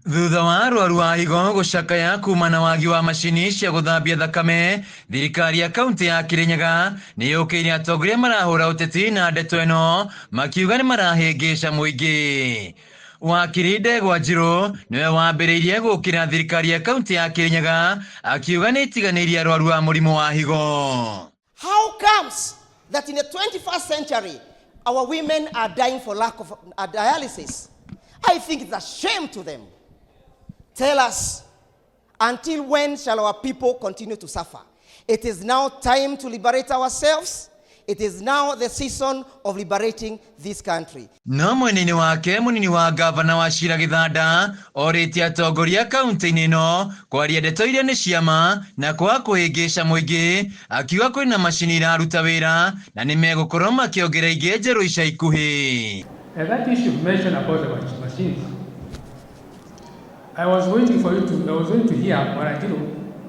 Thutha wa arwaru a higo gucakaya kumana wagi wa macini cia guthambia thakame, thirikari ya kaunti ya Kirinyaga ni yukiire atongoria marahura uteti na ndeto ino makiuga ni marahingica muingi. Wakiri Ndegwa Njiru niwe wambiriirie gukira thirikari ya kaunti ya Kirinyaga akiuga ni itiganirie arwaru a murimu wa higo. How comes that in the 21st century our women are dying for lack of dialysis? I think it's a shame to them. Tell us, until when shall our people continue to suffer? It is now time to liberate ourselves. It is now the season of liberating this country. No MUINI wake munini wa gavana WACHIRA GITHANDA orĩtie atongoria kaunti-inĩ ĩno kwaria ndeto iria nĩ ciama na kwaga kũhĩngĩca mũingĩ, akiuga kwĩna macini iraruta wĩra na nĩ megũkorwo makĩongerera ingĩ njerũ ica ikuhĩ. That issue mentioned about the machines. I was waiting to hear Maraahena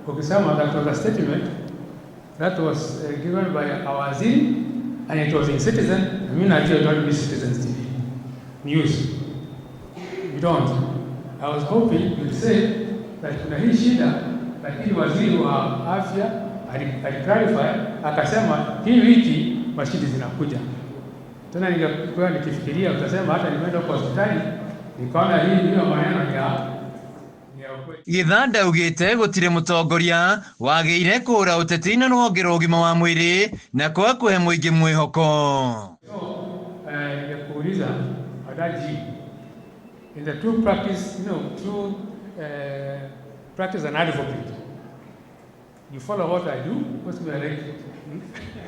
ukisema that was a statement that was given by our waziri and it was in Citizen. I mean, actually don't be Citizen's TV news. You don't. I was hoping you'd say that kuna hii shida, lakini waziri wa afya aliclarify akasema hii wiki mashidi zinakuja. Tena nikakuwa nikifikiria utasema hata nimeenda kwa hospitali nikaona hii ndio maneno ya Githanda augite gutire mutongoria wagiire kuhura uteti na rwonge rwa ũgima wa mwĩrĩ na kwaga kuhe mũingĩ mwĩhoko. Ningekuuliza Adaji, in the true practice, practice an advocate. You follow what I do, what's my like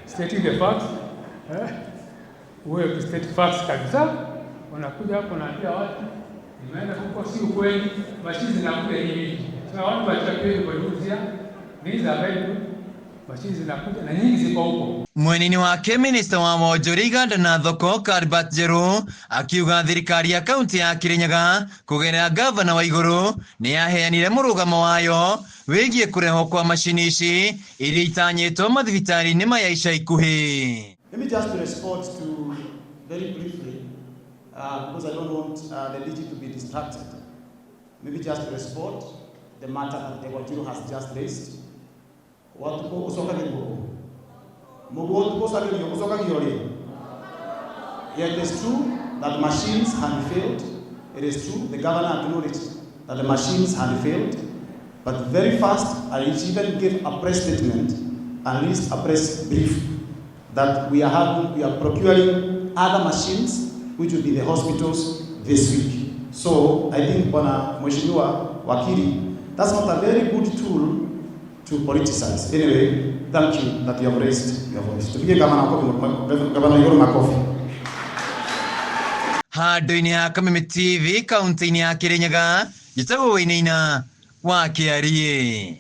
stating the facts. Wewe state facts kabisa, unakuja hapo unaambia watu nimeenda huko si ukweli, mashini zinakuja hivi. Sasa watu wachapeli kwa kuuzia, niza available, mashini zinakuja na nyingi ziko huko. Mwinini wake minista wa wonjori na thoko Karbat Njeru akiuga thirikari ya kaunti ya Kirinyaga kugerera gavana wa iguru ni yaheanire murugamo wayo wigie kureho kwa mashini ici iria itanyitwo mathibitari-inĩ maya ica ikuhi. Let me just respond to very briefly, because I don't want the DG to be distracted. Maybe just respond the matter that the Wajiro has just raised. Yet it is true that machines had failed. It is true, the governor acknowledged that the machines had failed. But very fast, I even gave a press statement and released a press brief that we are procuring other machines which will be the hospitals this week. So I think Bwana Mheshimiwa Wakili, that's not a very good tool to politicize. Anyway, thank you that you have raised your voice. Tupige Gavana Iguru makofi. Handũ-inĩ ha Kameme TV kaunti-inĩ ya Kirinyaga, njĩtagwo Wainaina wa KIRIA.